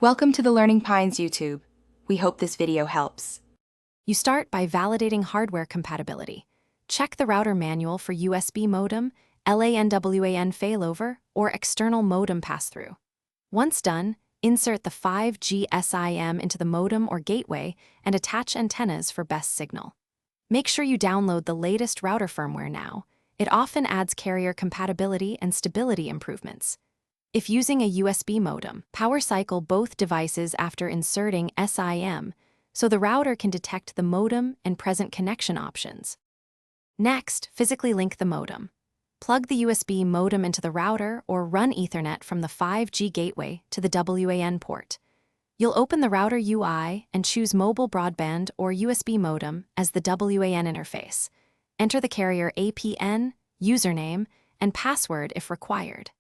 Welcome to the Learning Pines YouTube. We hope this video helps. You start by validating hardware compatibility. Check the router manual for USB modem, LAN/WAN failover, or external modem pass-through. Once done, insert the 5G SIM into the modem or gateway and attach antennas for best signal. Make sure you download the latest router firmware now. It often adds carrier compatibility and stability improvements. If using a USB modem, power cycle both devices after inserting SIM, so the router can detect the modem and present connection options. Next, physically link the modem. Plug the USB modem into the router or run Ethernet from the 5G gateway to the WAN port. You'll open the router UI and choose mobile broadband or USB modem as the WAN interface. Enter the carrier APN, username, and password if required.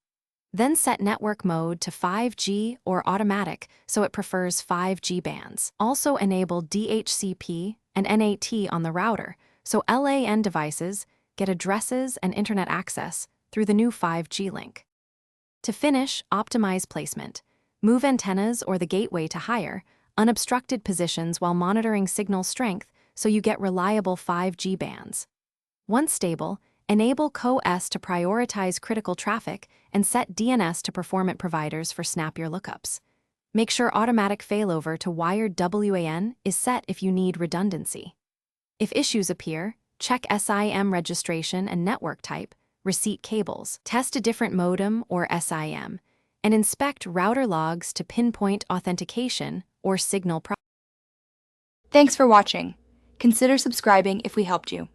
Then set network mode to 5G or automatic so it prefers 5G bands. Also enable DHCP and NAT on the router so LAN devices get addresses and internet access through the new 5G link. To finish, optimize placement. Move antennas or the gateway to higher, unobstructed positions while monitoring signal strength so you get reliable 5G bands. Once stable, enable CoS to prioritize critical traffic and set DNS to performant providers for snappier lookups. Make sure automatic failover to wired WAN is set if you need redundancy. If issues appear, check SIM registration and network type, receipt cables, test a different modem or SIM, and inspect router logs to pinpoint authentication or signal problems. Thanks for watching. Consider subscribing if we helped you.